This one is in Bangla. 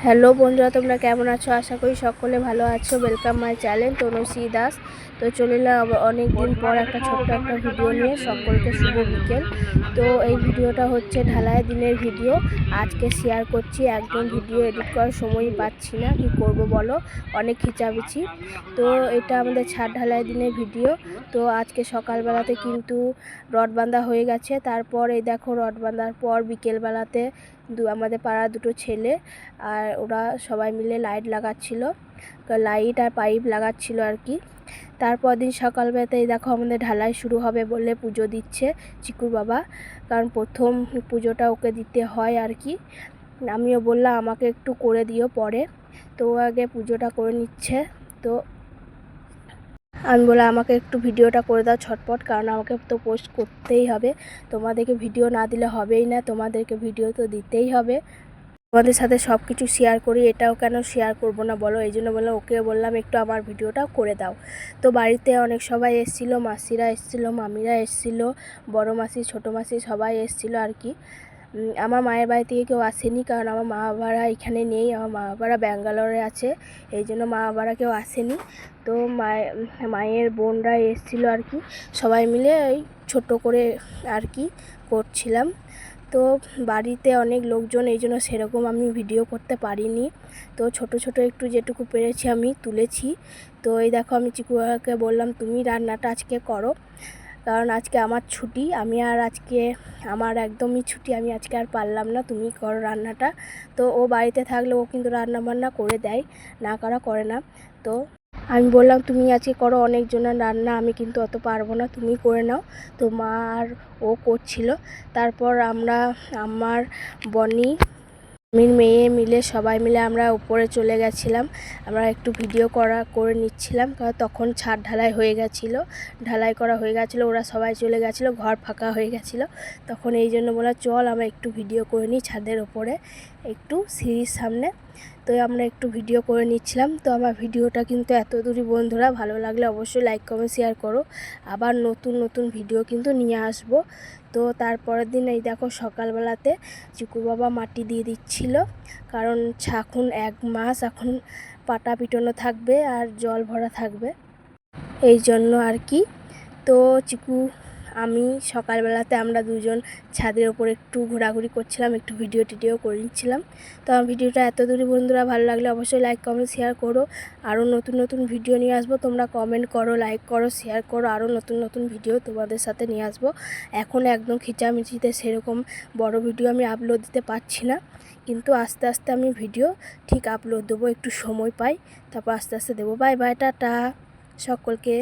হ্যালো বন্ধুরা, তোমরা কেমন আছো? আশা করি সকলে ভালো আছো। Welcome my channel Tanushree Das. তো চলে এলাম অনেক দিন পর একটা ছোট্ট একটা ভিডিও নিয়ে। সকলকে শুভ বিকেল। তো এই ভিডিওটা হচ্ছে ঢালাই দিনের ভিডিও। আজকে শেয়ার করছি। একদম ভিডিও এডিট করার সময়ই পাচ্ছি না, কি করব বলো, অনেক খিচাবিচি। তো এটা আমাদের ছাদ ঢালাই দিনের ভিডিও। তো আজকে সকালবেলাতে কিন্তু রড বাঁধা হয়ে গেছে। তারপর এই দেখো, রড বাঁধার পর বিকেলবেলাতে আমাদের পাড়ার দুটো ছেলে আর ওরা সবাই মিলে লাইট লাগাচ্ছিল, লাইট আর পাইপ লাগাচ্ছিল আর কি। তারপর দিন সকালবেলাতেই দেখো আমাদের ঢালাই শুরু হবে বলে পুজো দিচ্ছে চিকুর বাবা, কারণ প্রথম পুজোটা ওকে দিতে হয় আর কি। আমিও বললাম আমাকে একটু করে দিও পরে, তো ও আগে পুজোটা করে নিচ্ছে। তো আমি বললাম আমাকে একটু ভিডিওটা করে দাও ছটপট, কারণ আমাকে তো পোস্ট করতেই হবে। তোমাদেরকে ভিডিও না দিলে হবেই না, তোমাদেরকে ভিডিও তো দিতেই হবে। তোমাদের সাথে সব কিছু শেয়ার করি, এটাও কেন শেয়ার করব না বলো। এই জন্য বললাম ওকে বললাম একটু আমার ভিডিওটাও করে দাও। তো বাড়িতে অনেক সবাই এসেছিলো, মাসিরা এসেছিলো, মামিরা এসেছিলো, বড় মাসি ছোটো মাসি সবাই এসেছিলো আর কি। আমার মায়ের বাড়ি থেকে কেউ আসেনি, কারণ আমার মা বাবারা এখানে নেই, আমার মা বাবারা ব্যাঙ্গালোরে আছে, এই জন্য মা বাবারা কেউ আসেনি। তো মায়ের বোনরা এসেছিলো আর কি, সবাই মিলে ওই ছোটো করে আর কি করছিলাম। তো বাড়িতে অনেক লোকজন, এই জন্য সেরকম আমি ভিডিও করতে পারিনি। তো ছোট ছোট একটু যেটুকু পেরেছি আমি তুলেছি। তো এই দেখো আমি চিকুয়াকে বললাম তুমি রান্নাটা আজকে করো, কারণ আজকে আমার ছুটি, আমার একদমই ছুটি, আমি আজকে আর পারলাম না, তুমি করো রান্নাটা। তো ও বাড়িতে থাকলে ও কিন্তু রান্না বান্না করে দেয়, না করা করে না। তো আমি বললাম তুমি আজকে করো, অনেকজনের রান্না, আমি কিন্তু অত পারবো না, তুমি করে নাও। তো মা আর ও করছিল। তারপর আমার বনি, আমির মেয়ে মিলে সবাই মিলে আমরা উপরে চলে গেছিলাম। আমরা একটু ভিডিও করে নিচ্ছিলাম, কারণ তখন ছাদ ঢালাই হয়ে গেছিলো, ঢালাই করা হয়ে গেছিলো, ওরা সবাই চলে গেছিলো, ঘর ফাঁকা হয়ে গেছিলো। তখন এই জন্য বলা চল আমরা একটু ভিডিও করে নিই ছাদের ওপরে, একটু সিঁড়ির সামনে। তো আমরা একটু ভিডিও করে নিচ্ছিলাম। তো আমার ভিডিওটা কিন্তু এত দূরই বন্ধুরা, ভালো লাগলে অবশ্যই লাইক কমেন্ট শেয়ার করো। আবার নতুন নতুন ভিডিও কিন্তু নিয়ে আসবো। তো তারপরের দিন এই দেখো সকালবেলাতে চিকু বাবা মাটি দিয়ে দিচ্ছিল, কারণ এখন 1 মাস এখন পাটা পিটানো থাকবে আর জল ভরা থাকবে, এই জন্য আর কি। তো চিকু আমি সকালবেলাতে আমরা দুজন ছাদের ওপর একটু ঘোরাঘুরি করছিলাম, একটু ভিডিও করে নিচ্ছিলাম। তো আমার ভিডিওটা এত দূরই বন্ধুরা, ভালো লাগলে অবশ্যই লাইক কমেন্ট শেয়ার করো। আরও নতুন নতুন ভিডিও নিয়ে আসবো, তোমরা কমেন্ট করো, লাইক করো, শেয়ার করো, আরও নতুন নতুন ভিডিও তোমাদের সাথে নিয়ে আসবো। এখন একদম খিচামিচিতে সেরকম বড় ভিডিও আমি আপলোড দিতে পারছি না, কিন্তু আস্তে আস্তে আমি ভিডিও ঠিক আপলোড দেবো, একটু সময় পাই তারপর আস্তে আস্তে দেবো। বাই বাই, টাটা সকলকে।